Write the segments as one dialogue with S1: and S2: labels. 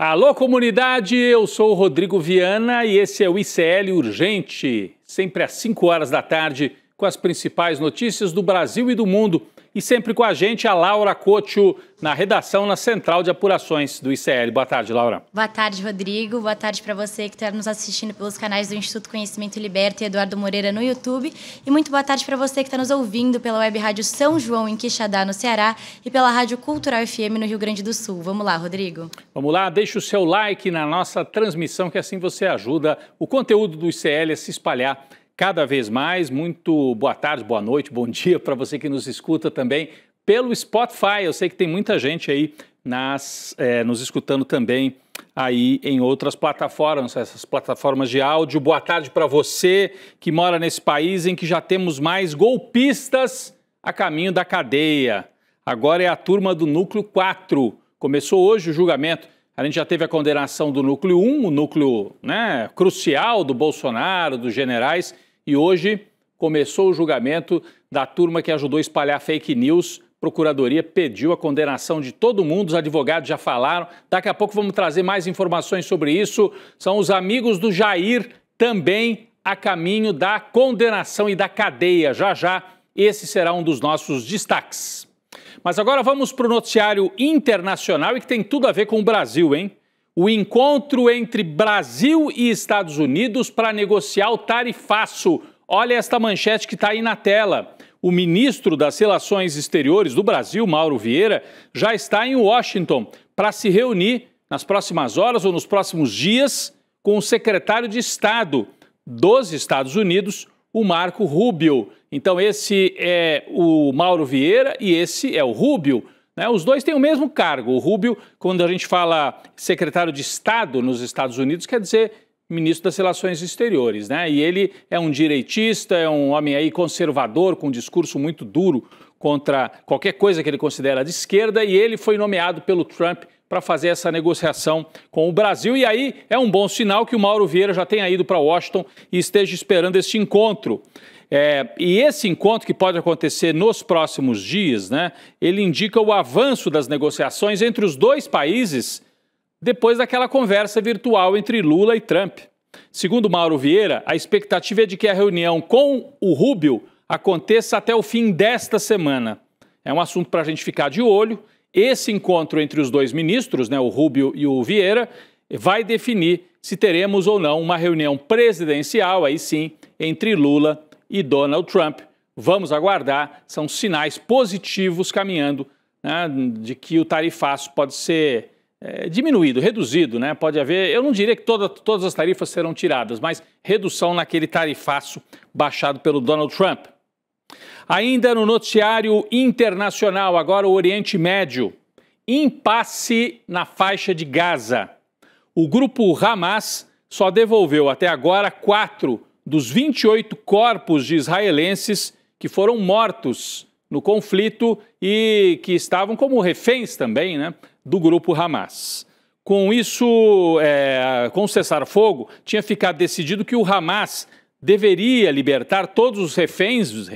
S1: Alô, comunidade, eu sou o Rodrigo Viana e esse é o ICL Urgente, sempre às 5 horas da tarde, com as principais notícias do Brasil e do mundo. E sempre com a gente, a Laura Couto, na redação, na Central de Apurações do ICL. Boa tarde, Laura.
S2: Boa tarde, Rodrigo. Boa tarde para você que está nos assistindo pelos canais do Instituto Conhecimento Liberta e Eduardo Moreira no YouTube. E muito boa tarde para você que está nos ouvindo pela Web Rádio São João, em Quixadá, no Ceará, e pela Rádio Cultural FM, no Rio Grande do Sul. Vamos lá, Rodrigo.
S1: Vamos lá, deixa o seu like na nossa transmissão, que assim você ajuda o conteúdo do ICL a se espalhar cada vez mais. Muito boa tarde, boa noite, bom dia para você que nos escuta também pelo Spotify. Eu sei que tem muita gente aí nos escutando também aí em outras plataformas, essas plataformas de áudio. Boa tarde para você que mora nesse país em que já temos mais golpistas a caminho da cadeia. Agora é a turma do Núcleo 4. Começou hoje o julgamento. A gente já teve a condenação do Núcleo 1, o núcleo crucial do Bolsonaro, dos generais, e hoje começou o julgamento da turma que ajudou a espalhar fake news. A Procuradoria pediu a condenação de todo mundo, os advogados já falaram. Daqui a pouco vamos trazer mais informações sobre isso. São os amigos do Jair também a caminho da condenação e da cadeia. Já já esse será um dos nossos destaques. Mas agora vamos para o noticiário internacional e que tem tudo a ver com o Brasil, hein? O encontro entre Brasil e Estados Unidos para negociar o tarifaço. Olha esta manchete que está aí na tela. O ministro das Relações Exteriores do Brasil, Mauro Vieira, já está em Washington para se reunir nas próximas horas ou nos próximos dias com o secretário de Estado dos Estados Unidos, o Marco Rubio. Então esse é o Mauro Vieira e esse é o Rubio. Os dois têm o mesmo cargo. O Rubio, quando a gente fala secretário de Estado nos Estados Unidos, quer dizer ministro das Relações Exteriores, né? E ele é um direitista, é um homem aí conservador, com um discurso muito duro contra qualquer coisa que ele considera de esquerda, e ele foi nomeado pelo Trump para fazer essa negociação com o Brasil. E aí é um bom sinal que o Mauro Vieira já tenha ido para Washington e esteja esperando este encontro. E esse encontro, que pode acontecer nos próximos dias, né, ele indica o avanço das negociações entre os dois países depois daquela conversa virtual entre Lula e Trump. Segundo Mauro Vieira, a expectativa é de que a reunião com o Rubio aconteça até o fim desta semana. É um assunto para a gente ficar de olho. Esse encontro entre os dois ministros, né, o Rubio e o Vieira, vai definir se teremos ou não uma reunião presidencial, aí sim, entre Lula e Donald Trump. Vamos aguardar, são sinais positivos caminhando, né, de que o tarifaço pode ser diminuído, reduzido, né? Pode haver, eu não diria que todas as tarifas serão tiradas, mas redução naquele tarifaço baixado pelo Donald Trump. Ainda no noticiário internacional, agora o Oriente Médio. Impasse na faixa de Gaza. O grupo Hamas só devolveu até agora 4 dos 28 corpos de israelenses que foram mortos no conflito e que estavam como reféns também, né, do grupo Hamas. Com isso, com o cessar-fogo, tinha ficado decidido que o Hamas deveria libertar todos os reféns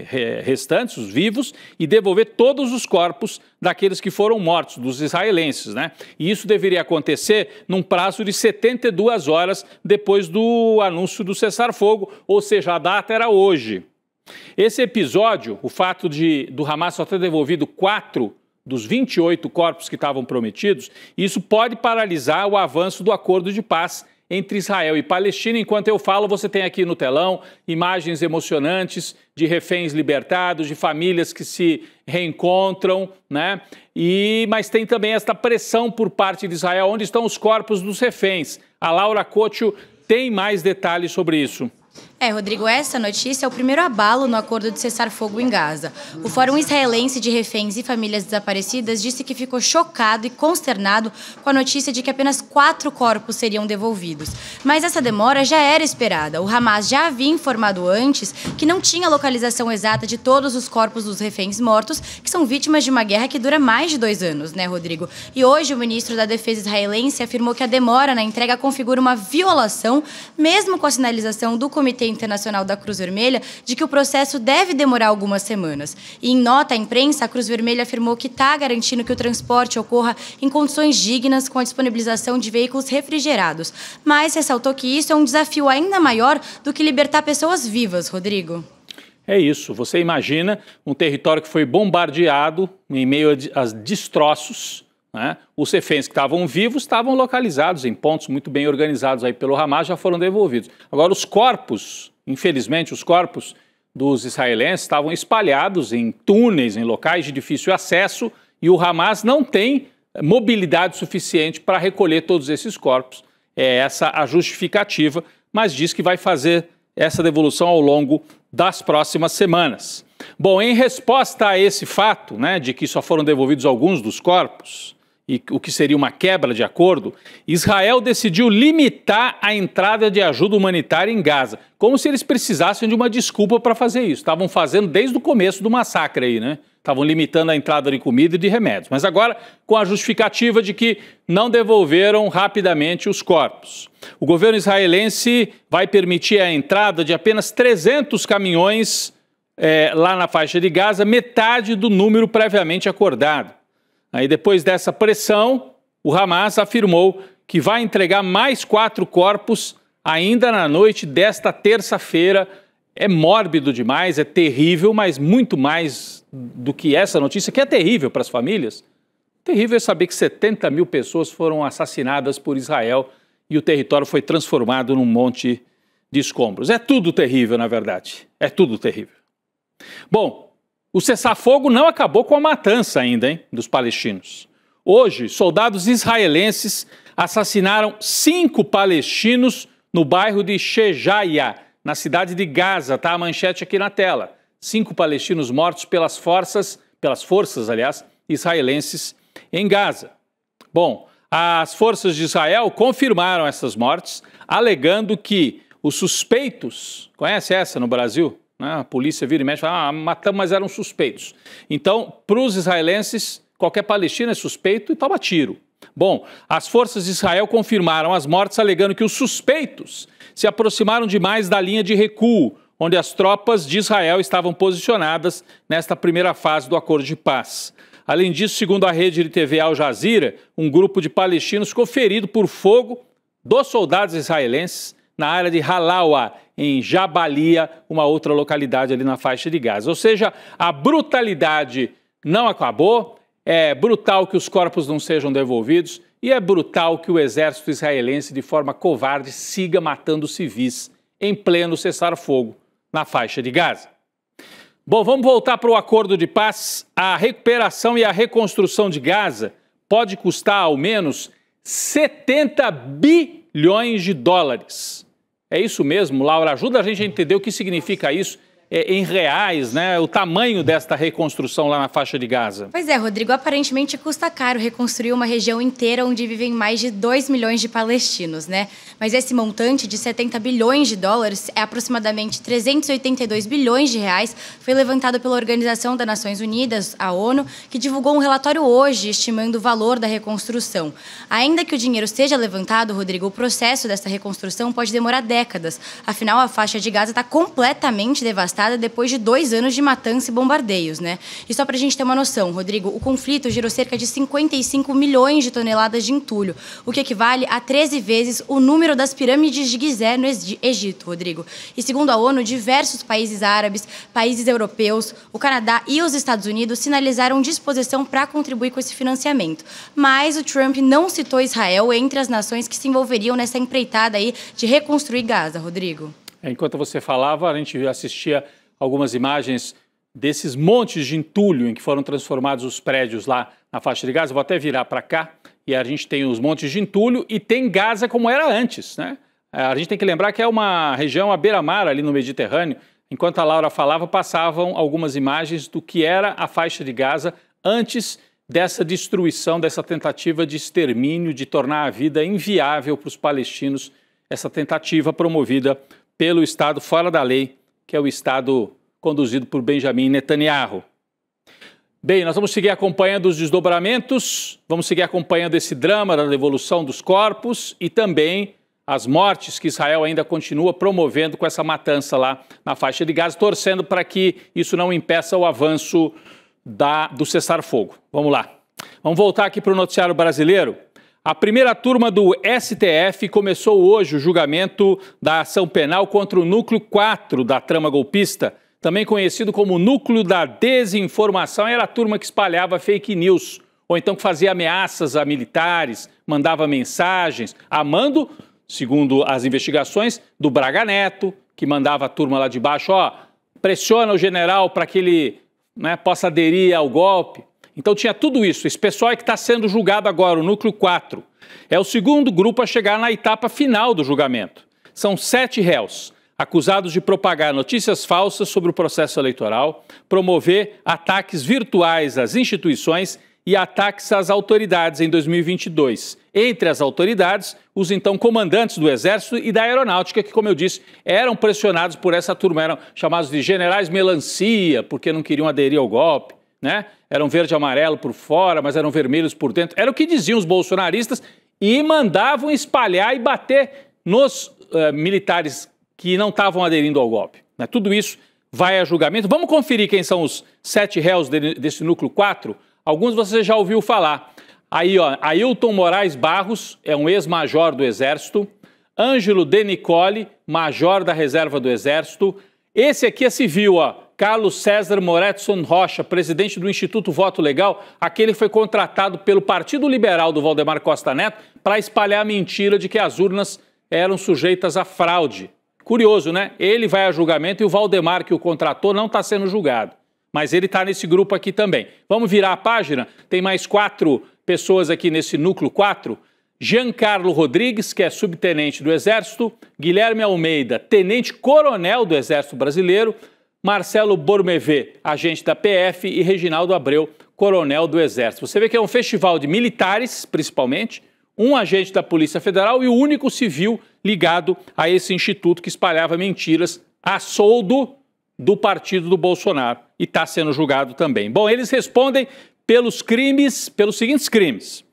S1: restantes, os vivos, e devolver todos os corpos daqueles que foram mortos, dos israelenses, né? E isso deveria acontecer num prazo de 72 horas depois do anúncio do cessar-fogo, ou seja, a data era hoje. Esse episódio, o fato do Hamas só ter devolvido 4 dos 28 corpos que estavam prometidos, isso pode paralisar o avanço do acordo de paz entre Israel e Palestina. Enquanto eu falo, você tem aqui no telão imagens emocionantes de reféns libertados, de famílias que se reencontram, né? Mas tem também esta pressão por parte de Israel, onde estão os corpos dos reféns. A Laura Couto tem mais detalhes sobre isso.
S2: Rodrigo, essa notícia é o primeiro abalo no acordo de cessar-fogo em Gaza. O Fórum Israelense de Reféns e Famílias Desaparecidas disse que ficou chocado e consternado com a notícia de que apenas 4 corpos seriam devolvidos. Mas essa demora já era esperada. O Hamas já havia informado antes que não tinha localização exata de todos os corpos dos reféns mortos, que são vítimas de uma guerra que dura mais de 2 anos, né, Rodrigo? E hoje o ministro da Defesa israelense afirmou que a demora na entrega configura uma violação, mesmo com a sinalização do Comitê Internacional da Cruz Vermelha de que o processo deve demorar algumas semanas. E em nota à imprensa, a Cruz Vermelha afirmou que está garantindo que o transporte ocorra em condições dignas com a disponibilização de veículos refrigerados. Mas ressaltou que isso é um desafio ainda maior do que libertar pessoas vivas, Rodrigo.
S1: É isso, você imagina um território que foi bombardeado em meio a destroços, né? Os reféns que estavam vivos estavam localizados em pontos muito bem organizados aí pelo Hamas, já foram devolvidos. Agora os corpos, infelizmente os corpos dos israelenses estavam espalhados em túneis, em locais de difícil acesso e o Hamas não tem mobilidade suficiente para recolher todos esses corpos. É essa a justificativa, mas diz que vai fazer essa devolução ao longo das próximas semanas. Bom, em resposta a esse fato, né, de que só foram devolvidos alguns dos corpos, e o que seria uma quebra de acordo, Israel decidiu limitar a entrada de ajuda humanitária em Gaza, como se eles precisassem de uma desculpa para fazer isso. Estavam fazendo desde o começo do massacre aí, né? Estavam limitando a entrada de comida e de remédios. Mas agora, com a justificativa de que não devolveram rapidamente os corpos. O governo israelense vai permitir a entrada de apenas 300 caminhões lá na faixa de Gaza, metade do número previamente acordado. Aí, depois dessa pressão, o Hamas afirmou que vai entregar mais 4 corpos ainda na noite desta terça-feira. É mórbido demais, é terrível, mas muito mais do que essa notícia, que é terrível para as famílias. Terrível é saber que 70 mil pessoas foram assassinadas por Israel e o território foi transformado num monte de escombros. É tudo terrível, na verdade. É tudo terrível. Bom, o cessar-fogo não acabou com a matança ainda, hein, dos palestinos. Hoje, soldados israelenses assassinaram 5 palestinos no bairro de Shejaia, na cidade de Gaza. Está a manchete aqui na tela. 5 palestinos mortos pelas forças, aliás, israelenses em Gaza. Bom, as forças de Israel confirmaram essas mortes, alegando que os suspeitos, conhece essa no Brasil? A polícia vira e mexe e fala, matamos, mas eram suspeitos. Então, para os israelenses, qualquer palestino é suspeito e toma tiro. Bom, as forças de Israel confirmaram as mortes, alegando que os suspeitos se aproximaram demais da linha de recuo, onde as tropas de Israel estavam posicionadas nesta primeira fase do acordo de paz. Além disso, segundo a rede de TV Al Jazeera, um grupo de palestinos ficou ferido por fogo dos soldados israelenses na área de Halawa, em Jabalia, uma outra localidade ali na faixa de Gaza. Ou seja, a brutalidade não acabou, é brutal que os corpos não sejam devolvidos e é brutal que o exército israelense, de forma covarde, siga matando civis em pleno cessar-fogo na faixa de Gaza. Bom, vamos voltar para o acordo de paz. A recuperação e a reconstrução de Gaza pode custar ao menos 70 bilhões de dólares. É isso mesmo, Laura? Ajuda a gente a entender o que significa isso em reais, né? O tamanho desta reconstrução lá na faixa de Gaza.
S2: Pois é, Rodrigo, aparentemente custa caro reconstruir uma região inteira onde vivem mais de 2 milhões de palestinos, né? Mas esse montante de 70 bilhões de dólares, é aproximadamente 382 bilhões de reais, foi levantado pela Organização das Nações Unidas, a ONU, que divulgou um relatório hoje estimando o valor da reconstrução. Ainda que o dinheiro seja levantado, Rodrigo, o processo dessa reconstrução pode demorar décadas. Afinal, a faixa de Gaza está completamente devastada depois de 2 anos de matança e bombardeios, né? E só para a gente ter uma noção, Rodrigo, o conflito gerou cerca de 55 milhões de toneladas de entulho, o que equivale a 13 vezes o número das pirâmides de Gizé no Egito, Rodrigo. E segundo a ONU, diversos países árabes, países europeus, o Canadá e os Estados Unidos sinalizaram disposição para contribuir com esse financiamento. Mas o Trump não citou Israel entre as nações que se envolveriam nessa empreitada aí de reconstruir Gaza, Rodrigo.
S1: Enquanto você falava, a gente assistia algumas imagens desses montes de entulho em que foram transformados os prédios lá na faixa de Gaza. Vou até virar para cá e a gente tem os montes de entulho e tem Gaza como era antes, né? A gente tem que lembrar que é uma região à beira-mar ali no Mediterrâneo. Enquanto a Laura falava, passavam algumas imagens do que era a faixa de Gaza antes dessa destruição, dessa tentativa de extermínio, de tornar a vida inviável para os palestinos, essa tentativa promovida pelo Estado fora da lei, que é o Estado conduzido por Benjamin Netanyahu. Bem, nós vamos seguir acompanhando os desdobramentos, vamos seguir acompanhando esse drama da devolução dos corpos e também as mortes que Israel ainda continua promovendo com essa matança lá na faixa de Gaza, torcendo para que isso não impeça o avanço do cessar-fogo. Vamos lá. Vamos voltar aqui para o noticiário brasileiro. A primeira turma do STF começou hoje o julgamento da ação penal contra o núcleo 4 da trama golpista, também conhecido como núcleo da desinformação. Era a turma que espalhava fake news, ou então que fazia ameaças a militares, mandava mensagens, a mando, segundo as investigações, do Braga Neto, que mandava a turma lá de baixo, pressiona o general para que ele possa aderir ao golpe. Então tinha tudo isso. Esse pessoal é que está sendo julgado agora, o núcleo 4. É o segundo grupo a chegar na etapa final do julgamento. São 7 réus, acusados de propagar notícias falsas sobre o processo eleitoral, promover ataques virtuais às instituições e ataques às autoridades em 2022. Entre as autoridades, os então comandantes do Exército e da Aeronáutica, que, como eu disse, eram pressionados por essa turma, eram chamados de generais melancia, porque não queriam aderir ao golpe, né? Eram verde e amarelo por fora, mas eram vermelhos por dentro. Era o que diziam os bolsonaristas e mandavam espalhar e bater nos militares que não estavam aderindo ao golpe, né? Tudo isso vai a julgamento. Vamos conferir quem são os 7 réus desse núcleo 4? Alguns você já ouviu falar. Aí, Ailton Moraes Barros é um ex-major do Exército. Ângelo De Nicoli, major da Reserva do Exército. Esse aqui é civil, Carlos César Moretson Rocha, presidente do Instituto Voto Legal, aquele que foi contratado pelo Partido Liberal do Valdemar Costa Neto para espalhar a mentira de que as urnas eram sujeitas a fraude. Curioso, né? Ele vai a julgamento e o Valdemar, que o contratou, não está sendo julgado. Mas ele está nesse grupo aqui também. Vamos virar a página? Tem mais 4 pessoas aqui nesse núcleo 4. Giancarlo Rodrigues, que é subtenente do Exército. Guilherme Almeida, tenente-coronel do Exército Brasileiro. Marcelo Bormevê, agente da PF. E Reginaldo Abreu, coronel do Exército. Você vê que é um festival de militares, principalmente, um agente da Polícia Federal e o único civil ligado a esse instituto que espalhava mentiras a soldo do partido do Bolsonaro e está sendo julgado também. Bom, eles respondem pelos seguintes crimes: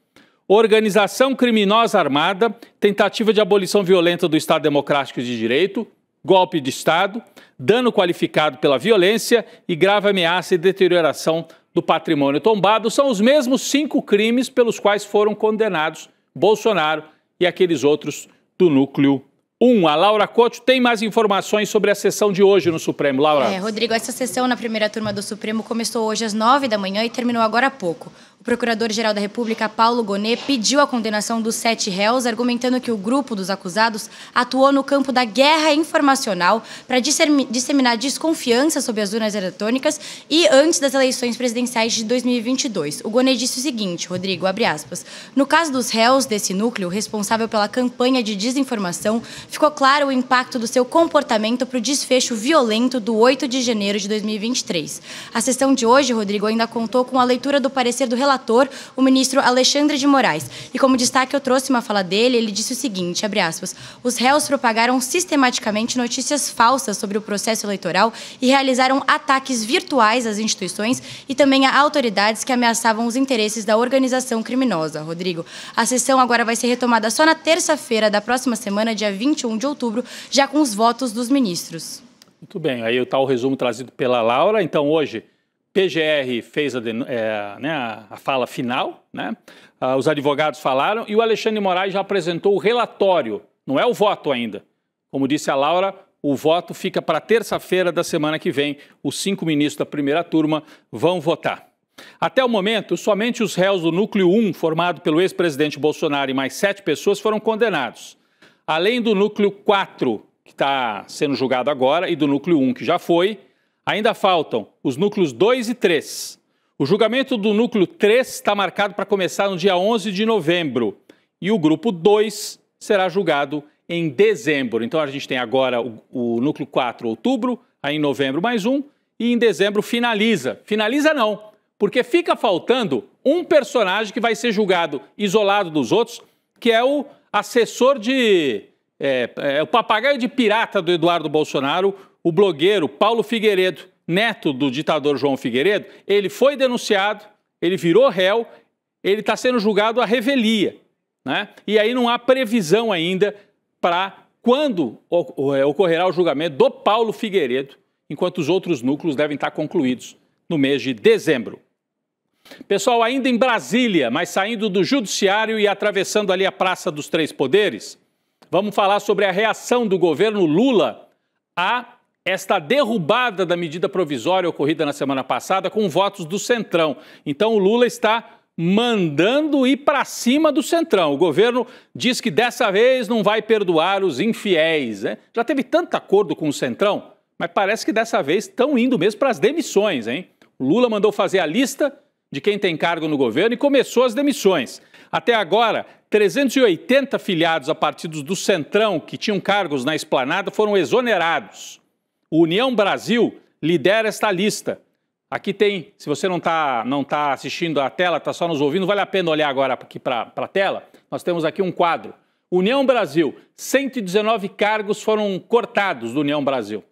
S1: organização criminosa armada, tentativa de abolição violenta do Estado Democrático de Direito, golpe de Estado, dano qualificado pela violência e grave ameaça e deterioração do patrimônio tombado. São os mesmos 5 crimes pelos quais foram condenados Bolsonaro e aqueles outros do núcleo 1. A Laura Couto tem mais informações sobre a sessão de hoje no Supremo. Laura.
S2: Rodrigo, essa sessão na primeira turma do Supremo começou hoje às 9 da manhã e terminou agora há pouco. O Procurador-Geral da República, Paulo Gonet, pediu a condenação dos 7 réus, argumentando que o grupo dos acusados atuou no campo da guerra informacional para disseminar desconfiança sobre as urnas eletrônicas e antes das eleições presidenciais de 2022. O Gonet disse o seguinte, Rodrigo, abre aspas, no caso dos réus desse núcleo, responsável pela campanha de desinformação, ficou claro o impacto do seu comportamento para o desfecho violento do 8 de janeiro de 2023. A sessão de hoje, Rodrigo, ainda contou com a leitura do parecer do relator, o ministro Alexandre de Moraes. E como destaque, eu trouxe uma fala dele, ele disse o seguinte, abre aspas, os réus propagaram sistematicamente notícias falsas sobre o processo eleitoral e realizaram ataques virtuais às instituições e também a autoridades que ameaçavam os interesses da organização criminosa. Rodrigo, a sessão agora vai ser retomada só na terça-feira da próxima semana, dia 21 de outubro, já com os votos dos ministros.
S1: Muito bem, aí está o resumo trazido pela Laura. Então, hoje, PGR fez a fala final, né? Os advogados falaram e o Alexandre de Moraes já apresentou o relatório, não é o voto ainda. Como disse a Laura, o voto fica para terça-feira da semana que vem. Os 5 ministros da primeira turma vão votar. Até o momento, somente os réus do núcleo 1, formado pelo ex-presidente Bolsonaro e mais 7 pessoas, foram condenados. Além do núcleo 4, que está sendo julgado agora, e do núcleo 1, que já foi, ainda faltam os núcleos 2 e 3. O julgamento do núcleo 3 está marcado para começar no dia 11 de novembro. E o grupo 2 será julgado em dezembro. Então a gente tem agora o núcleo 4 em outubro, aí em novembro mais um, e em dezembro finaliza. Finaliza não, porque fica faltando um personagem que vai ser julgado isolado dos outros, que é o assessor o papagaio de pirata do Eduardo Bolsonaro, o blogueiro Paulo Figueiredo, neto do ditador João Figueiredo. Ele foi denunciado, ele virou réu, ele está sendo julgado à revelia, né? E aí não há previsão ainda para quando ocorrerá o julgamento do Paulo Figueiredo, enquanto os outros núcleos devem estar concluídos no mês de dezembro. Pessoal, ainda em Brasília, mas saindo do Judiciário e atravessando ali a Praça dos Três Poderes, vamos falar sobre a reação do governo Lula a esta derrubada da medida provisória ocorrida na semana passada com votos do Centrão. Então o Lula está mandando ir para cima do Centrão. O governo diz que dessa vez não vai perdoar os infiéis, né? Já teve tanto acordo com o Centrão, mas parece que dessa vez estão indo mesmo para as demissões, hein? O Lula mandou fazer a lista de quem tem cargo no governo e começou as demissões. Até agora, 380 filiados a partidos do Centrão que tinham cargos na esplanada foram exonerados. O União Brasil lidera esta lista. Aqui tem, se você não tá assistindo a tela, está só nos ouvindo, vale a pena olhar agora aqui para a tela. Nós temos aqui um quadro. União Brasil, 119 cargos foram cortados do União Brasil.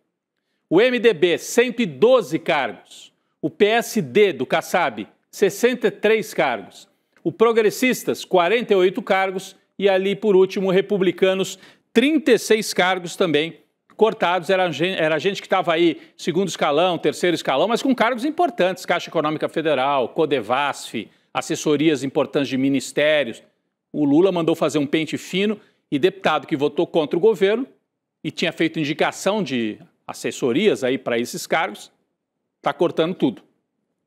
S1: O MDB, 112 cargos. O PSD do Kassab, 63 cargos. O Progressistas, 48 cargos. E ali, por último, Republicanos, 36 cargos também cortados. Era gente que estava aí segundo escalão, terceiro escalão, mas com cargos importantes. Caixa Econômica Federal, Codevasf, assessorias importantes de ministérios. O Lula mandou fazer um pente fino e deputado que votou contra o governo e tinha feito indicação de assessorias aí para esses cargos, está cortando tudo,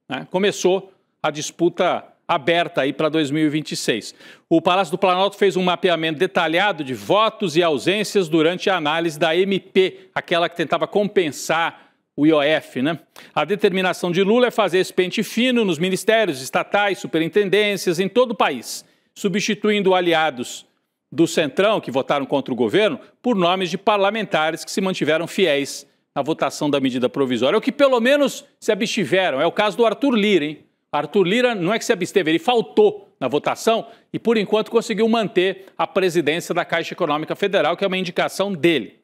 S1: né? Começou a disputa aberta aí para 2026. O Palácio do Planalto fez um mapeamento detalhado de votos e ausências durante a análise da MP, aquela que tentava compensar o IOF, né? A determinação de Lula é fazer esse pente fino nos ministérios estatais, superintendências em todo o país, substituindo aliados do Centrão, que votaram contra o governo, por nomes de parlamentares que se mantiveram fiéis na votação da medida provisória, ou que pelo menos se abstiveram. É o caso do Arthur Lira, hein? Arthur Lira não é que se absteve, ele faltou na votação e, por enquanto, conseguiu manter a presidência da Caixa Econômica Federal, que é uma indicação dele.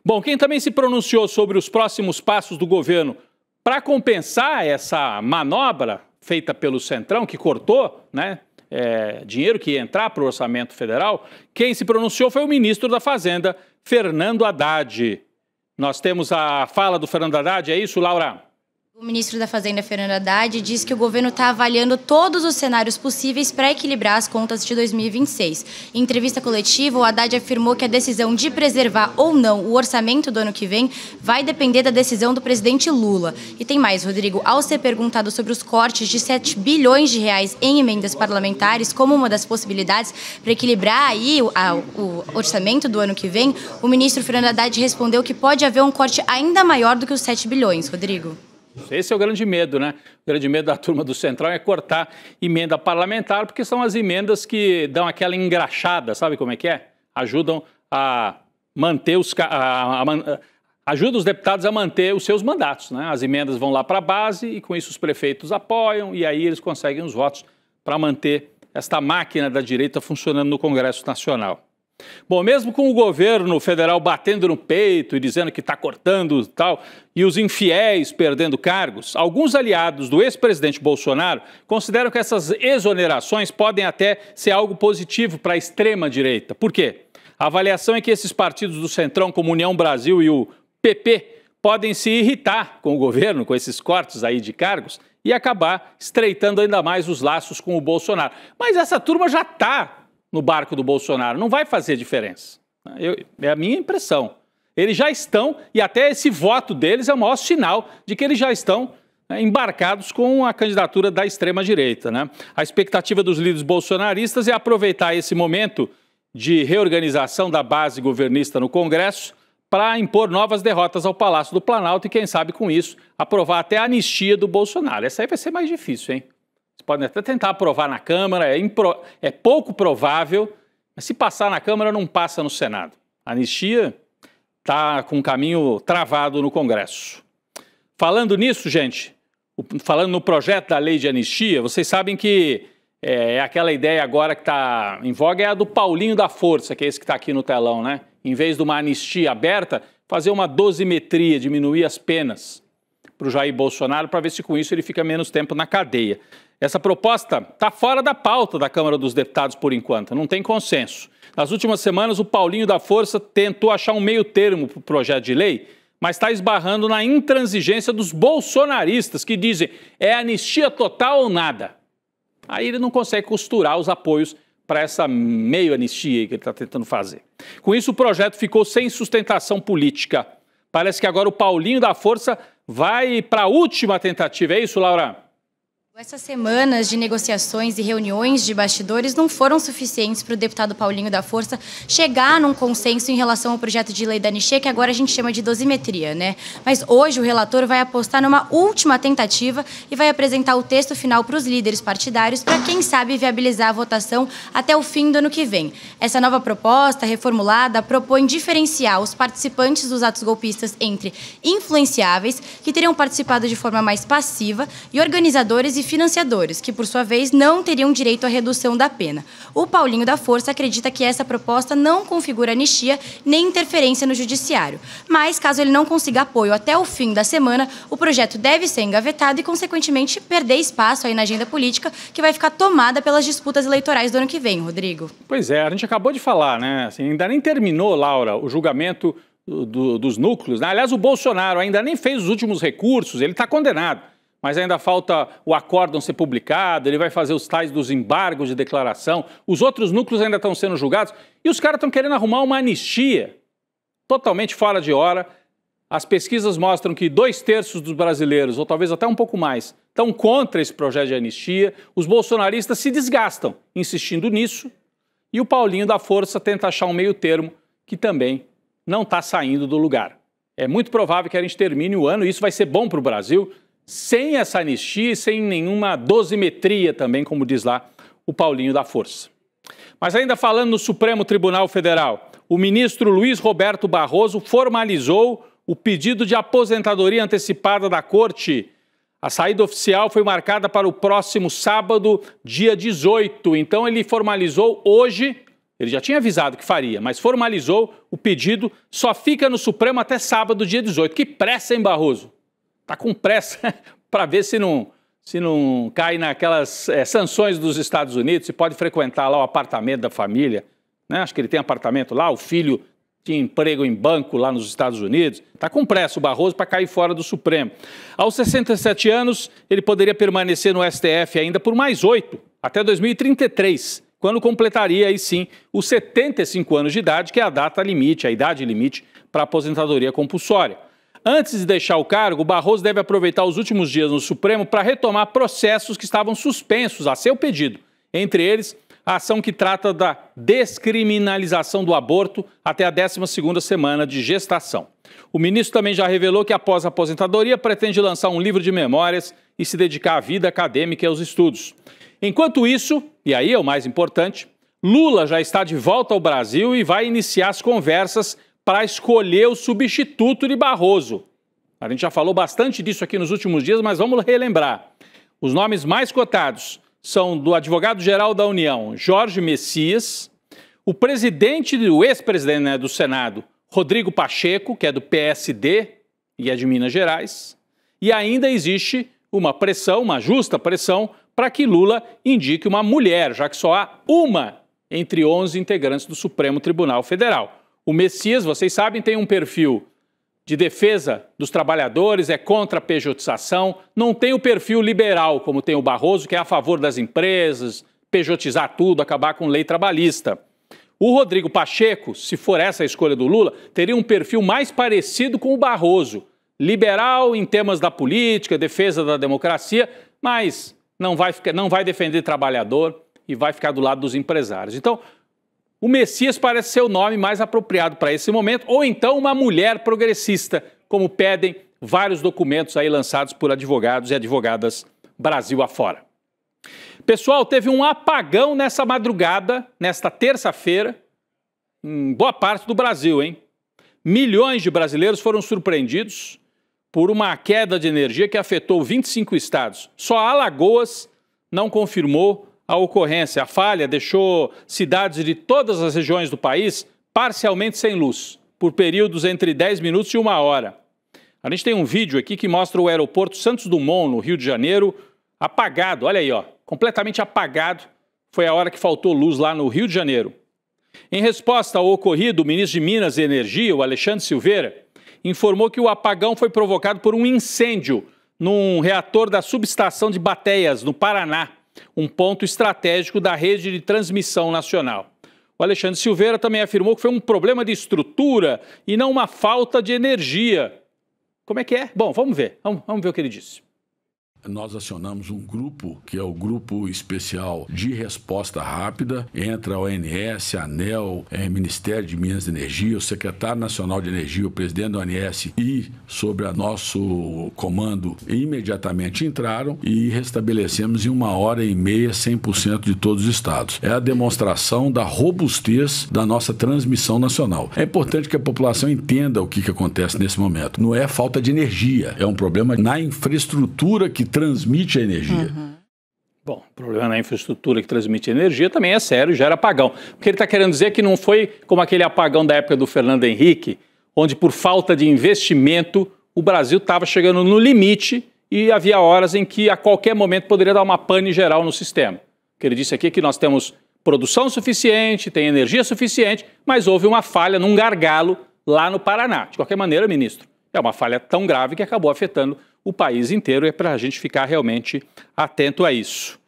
S1: Bom, quem também se pronunciou sobre os próximos passos do governo para compensar essa manobra feita pelo Centrão, que cortou, né, dinheiro que ia entrar para o orçamento federal, quem se pronunciou foi o ministro da Fazenda, Fernando Haddad. Nós temos a fala do Fernando Haddad, é isso, Laura?
S2: O ministro da Fazenda, Fernando Haddad, diz que o governo está avaliando todos os cenários possíveis para equilibrar as contas de 2026. Em entrevista coletiva, o Haddad afirmou que a decisão de preservar ou não o orçamento do ano que vem vai depender da decisão do presidente Lula. E tem mais, Rodrigo, ao ser perguntado sobre os cortes de 7 bilhões de reais em emendas parlamentares como uma das possibilidades para equilibrar aí o orçamento do ano que vem, o ministro Fernando Haddad respondeu que pode haver um corte ainda maior do que os 7 bilhões, Rodrigo.
S1: Esse é o grande medo, né? O grande medo da turma do Centrão é cortar emenda parlamentar, porque são as emendas que dão aquela engraxada, sabe como é que é? Ajudam a manter ajuda os deputados a manter os seus mandatos, né? As emendas vão lá para a base e com isso os prefeitos apoiam e aí eles conseguem os votos para manter esta máquina da direita funcionando no Congresso Nacional. Bom, mesmo com o governo federal batendo no peito e dizendo que está cortando e tal, e os infiéis perdendo cargos, alguns aliados do ex-presidente Bolsonaro consideram que essas exonerações podem até ser algo positivo para a extrema-direita. Por quê? A avaliação é que esses partidos do Centrão, como União Brasil e o PP, podem se irritar com o governo, com esses cortes aí de cargos, e acabar estreitando ainda mais os laços com o Bolsonaro. Mas essa turma já está no barco do Bolsonaro, não vai fazer diferença. É a minha impressão. Eles já estão, e até esse voto deles é o maior sinal de que eles já estão embarcados com a candidatura da extrema-direita, né? A expectativa dos líderes bolsonaristas é aproveitar esse momento de reorganização da base governista no Congresso para impor novas derrotas ao Palácio do Planalto e, quem sabe, com isso, aprovar até a anistia do Bolsonaro. Essa aí vai ser mais difícil, hein? Podem até tentar aprovar na Câmara, é pouco provável, mas se passar na Câmara não passa no Senado. A anistia está com um caminho travado no Congresso. Falando nisso, gente, falando no projeto da lei de anistia, vocês sabem que aquela ideia agora que está em voga é a do Paulinho da Força, que é esse que está aqui no telão, né? Em vez de uma anistia aberta, fazer uma dosimetria, diminuir as penas para o Jair Bolsonaro, para ver se com isso ele fica menos tempo na cadeia. Essa proposta está fora da pauta da Câmara dos Deputados por enquanto, não tem consenso. Nas últimas semanas, o Paulinho da Força tentou achar um meio termo para o projeto de lei, mas está esbarrando na intransigência dos bolsonaristas que dizem é anistia total ou nada. Aí ele não consegue costurar os apoios para essa meio anistia que ele está tentando fazer. Com isso, o projeto ficou sem sustentação política. Parece que agora o Paulinho da Força vai para a última tentativa. É isso, Laura?
S2: Essas semanas de negociações e reuniões de bastidores não foram suficientes para o deputado Paulinho da Força chegar num consenso em relação ao projeto de lei da anistia, que agora a gente chama de dosimetria, né? Mas hoje o relator vai apostar numa última tentativa e vai apresentar o texto final para os líderes partidários para, quem sabe, viabilizar a votação até o fim do ano que vem. Essa nova proposta, reformulada, propõe diferenciar os participantes dos atos golpistas entre influenciáveis, que teriam participado de forma mais passiva, e organizadores e financiadores, que, por sua vez, não teriam direito à redução da pena. O Paulinho da Força acredita que essa proposta não configura anistia nem interferência no judiciário. Mas, caso ele não consiga apoio até o fim da semana, o projeto deve ser engavetado e, consequentemente, perder espaço aí na agenda política, que vai ficar tomada pelas disputas eleitorais do ano que vem, Rodrigo.
S1: Pois é, a gente acabou de falar, né? Assim, ainda nem terminou, Laura, o julgamento dos núcleos, né? Aliás, o Bolsonaro ainda nem fez os últimos recursos, ele está condenado. Mas ainda falta o acórdão ser publicado, ele vai fazer os tais dos embargos de declaração, os outros núcleos ainda estão sendo julgados e os caras estão querendo arrumar uma anistia totalmente fora de hora. As pesquisas mostram que 2/3 dos brasileiros, ou talvez até um pouco mais, estão contra esse projeto de anistia. Os bolsonaristas se desgastam insistindo nisso e o Paulinho da Força tenta achar um meio termo que também não está saindo do lugar. É muito provável que a gente termine o ano e isso vai ser bom para o Brasil, sem essa anistia e sem nenhuma dosimetria também, como diz lá o Paulinho da Força. Mas ainda falando no Supremo Tribunal Federal, o ministro Luiz Roberto Barroso formalizou o pedido de aposentadoria antecipada da Corte. A saída oficial foi marcada para o próximo sábado, dia 18. Então ele formalizou hoje, ele já tinha avisado que faria, mas formalizou o pedido, só fica no Supremo até sábado, dia 18. Que pressa, hein, Barroso? Está com pressa para ver se não cai naquelas sanções dos Estados Unidos, se pode frequentar lá o apartamento da família, né? Acho que ele tem apartamento lá, o filho tinha emprego em banco lá nos Estados Unidos. Está com pressa o Barroso para cair fora do Supremo. Aos 67 anos, ele poderia permanecer no STF ainda por mais 8, até 2033, quando completaria aí sim os 75 anos de idade, que é a data limite, a idade limite para aposentadoria compulsória. Antes de deixar o cargo, Barroso deve aproveitar os últimos dias no Supremo para retomar processos que estavam suspensos a seu pedido. Entre eles, a ação que trata da descriminalização do aborto até a 12ª semana de gestação. O ministro também já revelou que, após a aposentadoria, pretende lançar um livro de memórias e se dedicar à vida acadêmica e aos estudos. Enquanto isso, e aí é o mais importante, Lula já está de volta ao Brasil e vai iniciar as conversas para escolher o substituto de Barroso. A gente já falou bastante disso aqui nos últimos dias, mas vamos relembrar. Os nomes mais cotados são do advogado-geral da União, Jorge Messias, o ex-presidente, né, do Senado, Rodrigo Pacheco, que é do PSD e é de Minas Gerais, e ainda existe uma pressão, uma justa pressão, para que Lula indique uma mulher, já que só há uma entre 11 integrantes do Supremo Tribunal Federal. O Messias, vocês sabem, tem um perfil de defesa dos trabalhadores, é contra a pejotização, não tem o perfil liberal, como tem o Barroso, que é a favor das empresas, pejotizar tudo, acabar com lei trabalhista. O Rodrigo Pacheco, se for essa a escolha do Lula, teria um perfil mais parecido com o Barroso, liberal em temas da política, defesa da democracia, mas não vai defender trabalhador e vai ficar do lado dos empresários. Então, o Messias parece ser o nome mais apropriado para esse momento, ou então uma mulher progressista, como pedem vários documentos aí lançados por advogados e advogadas Brasil afora. Pessoal, teve um apagão nessa madrugada, nesta terça-feira, em boa parte do Brasil, hein? Milhões de brasileiros foram surpreendidos por uma queda de energia que afetou 25 estados. Só Alagoas não confirmou a ocorrência. A falha deixou cidades de todas as regiões do país parcialmente sem luz, por períodos entre 10 minutos e 1 hora. A gente tem um vídeo aqui que mostra o aeroporto Santos Dumont, no Rio de Janeiro, apagado, olha aí, ó, completamente apagado, foi a hora que faltou luz lá no Rio de Janeiro. Em resposta ao ocorrido, o ministro de Minas e Energia, o Alexandre Silveira, informou que o apagão foi provocado por um incêndio num reator da subestação de Bateias, no Paraná, um ponto estratégico da rede de transmissão nacional. O Alexandre Silveira também afirmou que foi um problema de estrutura e não uma falta de energia. Como é que é? Bom, vamos ver. Vamos ver o que ele disse.
S3: Nós acionamos um grupo, que é o Grupo Especial de Resposta Rápida, entra a ONS, a ANEEL, Ministério de Minas e Energia, o Secretário Nacional de Energia, o presidente da ONS e, sobre a nosso comando, imediatamente entraram e restabelecemos em 1h30 100% de todos os estados. É a demonstração da robustez da nossa transmissão nacional. É importante que a população entenda o que acontece nesse momento. Não é falta de energia, é um problema na infraestrutura que transmite a energia.
S1: Bom, o problema na infraestrutura que transmite energia também é sério, gera apagão. O que ele está querendo dizer é que não foi como aquele apagão da época do Fernando Henrique, onde por falta de investimento o Brasil estava chegando no limite e havia horas em que a qualquer momento poderia dar uma pane geral no sistema. O que ele disse aqui é que nós temos produção suficiente, tem energia suficiente, mas houve uma falha num gargalo lá no Paraná. De qualquer maneira, ministro, é uma falha tão grave que acabou afetando o país inteiro, é para a gente ficar realmente atento a isso.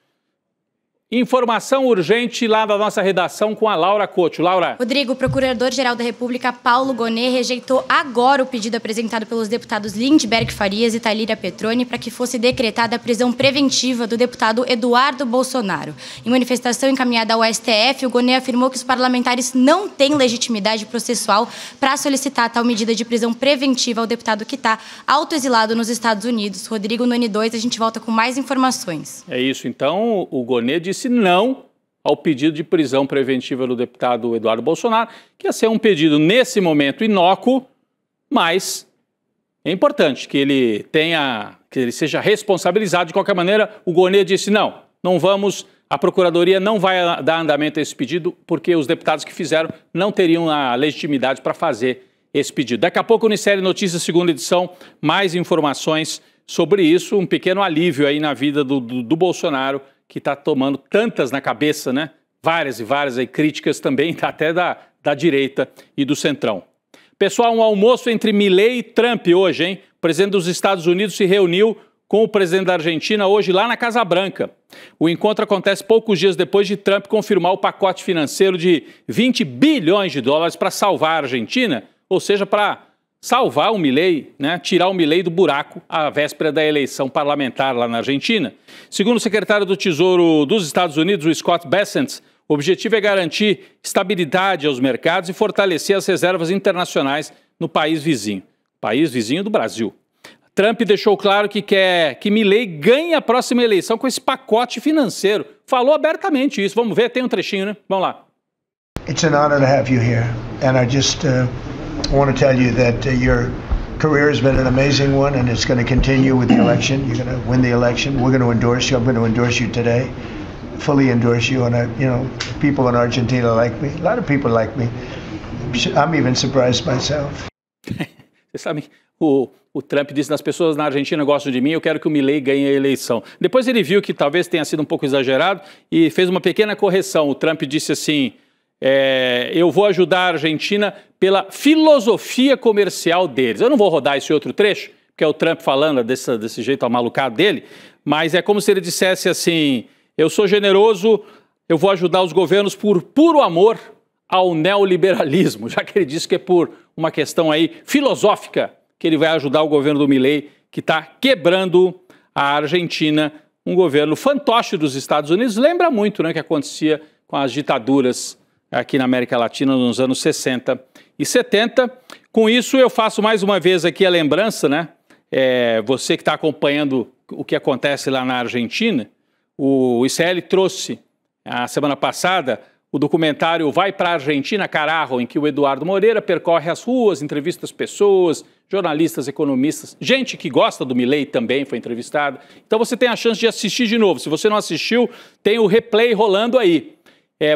S1: Informação urgente lá da nossa redação com a Laura Couto. Laura.
S2: Rodrigo, o Procurador-Geral da República, Paulo Gonet, rejeitou agora o pedido apresentado pelos deputados Lindbergh Farias e Thalíria Petroni para que fosse decretada a prisão preventiva do deputado Eduardo Bolsonaro. Em manifestação encaminhada ao STF, o Gonet afirmou que os parlamentares não têm legitimidade processual para solicitar tal medida de prisão preventiva ao deputado que está autoexilado nos Estados Unidos. Rodrigo, no N2, a gente volta com mais informações.
S1: É isso, então, o Gonet disse não ao pedido de prisão preventiva do deputado Eduardo Bolsonaro, que ia ser um pedido nesse momento inócuo, mas é importante que ele seja responsabilizado. De qualquer maneira, o Gonet disse não vamos, a Procuradoria não vai dar andamento a esse pedido, porque os deputados que fizeram não teriam a legitimidade para fazer esse pedido. Daqui a pouco, o Unicel Notícias, segunda edição, mais informações sobre isso, um pequeno alívio aí na vida do Bolsonaro, que está tomando tantas na cabeça, né? Várias e várias aí críticas também, até da direita e do centrão. Pessoal, um almoço entre Milei e Trump hoje, hein? O presidente dos Estados Unidos se reuniu com o presidente da Argentina hoje lá na Casa Branca. O encontro acontece poucos dias depois de Trump confirmar o pacote financeiro de 20 bilhões de dólares para salvar a Argentina, ou seja, para salvar o Milei, né, tirar o Milei do buraco à véspera da eleição parlamentar lá na Argentina. Segundo o secretário do Tesouro dos Estados Unidos, o Scott Bessent, o objetivo é garantir estabilidade aos mercados e fortalecer as reservas internacionais no país vizinho do Brasil. Trump deixou claro que quer que Milei ganhe a próxima eleição com esse pacote financeiro. Falou abertamente isso. Vamos ver, tem um trechinho, né? Vamos lá.
S4: It's an honor to have you here, and I just I want to tell you that your career has been an amazing one, and it's going to continue with the election. You're going to win the election. We're going to endorse you. I'm going to endorse you today, fully endorse you. And people in Argentina like me. A lot of people like me. I'm even surprised myself.
S1: Você sabe, o Trump disse: as pessoas na Argentina gostam de mim, eu quero que o Milei ganhe a eleição. Depois ele viu que talvez tenha sido um pouco exagerado e fez uma pequena correção. O Trump disse assim: eu vou ajudar a Argentina pela filosofia comercial deles. Eu não vou rodar esse outro trecho, que é o Trump falando desse jeito amalucado dele, mas é como se ele dissesse assim: eu sou generoso, eu vou ajudar os governos por puro amor ao neoliberalismo, já que ele disse que é por uma questão aí filosófica que ele vai ajudar o governo do Milei, que está quebrando a Argentina, um governo fantoche dos Estados Unidos. Lembra muito, né, o que acontecia com as ditaduras aqui na América Latina nos anos 60 e 70. Com isso, eu faço mais uma vez aqui a lembrança, né? Você que está acompanhando o que acontece lá na Argentina, o ICL trouxe, a semana passada, o documentário Vai para a Argentina, Carajo, em que o Eduardo Moreira percorre as ruas, entrevista as pessoas, jornalistas, economistas, gente que gosta do Milei também foi entrevistada. Então você tem a chance de assistir de novo. Se você não assistiu, tem o replay rolando aí.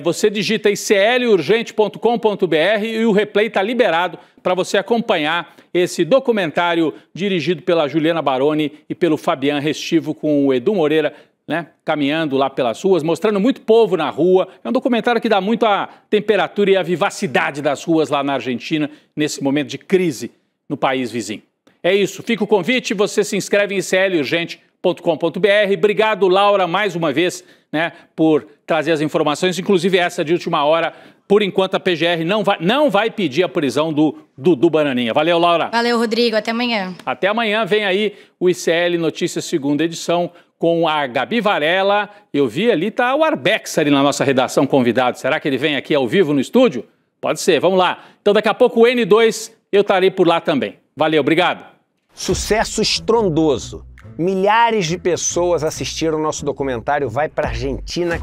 S1: Você digita iclurgente.com.br e o replay está liberado para você acompanhar esse documentário dirigido pela Juliana Baroni e pelo Fabian Restivo com o Edu Moreira, né, caminhando lá pelas ruas, mostrando muito povo na rua. É um documentário que dá muito a temperatura e a vivacidade das ruas lá na Argentina, nesse momento de crise no país vizinho. É isso, fica o convite, você se inscreve em iclurgente.com.br. Obrigado, Laura, mais uma vez, né, por trazer as informações, inclusive essa de última hora. Por enquanto, a PGR não vai pedir a prisão do Dudu Bananinha. Valeu, Laura.
S2: Valeu, Rodrigo. Até amanhã.
S1: Até amanhã. Vem aí o ICL Notícias, segunda edição, com a Gabi Varela. Eu vi ali, tá o Arbex ali na nossa redação convidado. Será que ele vem aqui ao vivo no estúdio? Pode ser, vamos lá. Então, daqui a pouco o N2, eu estarei por lá também. Valeu, obrigado.
S5: Sucesso estrondoso. Milhares de pessoas assistiram o nosso documentário Vai pra Argentina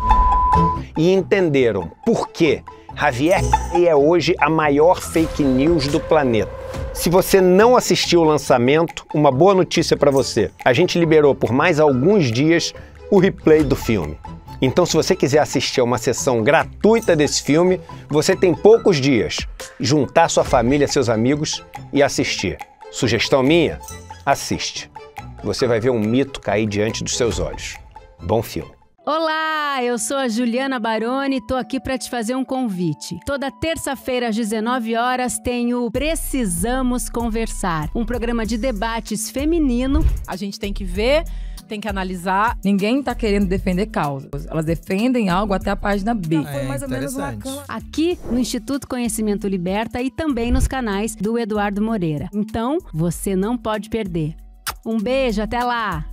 S5: e entenderam por quê Javier é hoje a maior fake news do planeta. Se você não assistiu o lançamento, uma boa notícia para você. A gente liberou por mais alguns dias o replay do filme. Então, se você quiser assistir a uma sessão gratuita desse filme, você tem poucos dias. Juntar sua família, seus amigos e assistir. Sugestão minha? Assiste. Você vai ver um mito cair diante dos seus olhos. Bom filme.
S6: Olá, eu sou a Juliana Baroni e tô aqui para te fazer um convite. Toda terça-feira às 19 horas tem o Precisamos Conversar, um programa de debates feminino.
S7: A gente tem que ver, tem que analisar.
S8: Ninguém tá querendo defender causas. Elas defendem algo até a página B.
S7: Foi mais ou menos uma cama.
S6: Aqui no Instituto Conhecimento Liberta e também nos canais do Eduardo Moreira. Então, você não pode perder. Um beijo, até lá!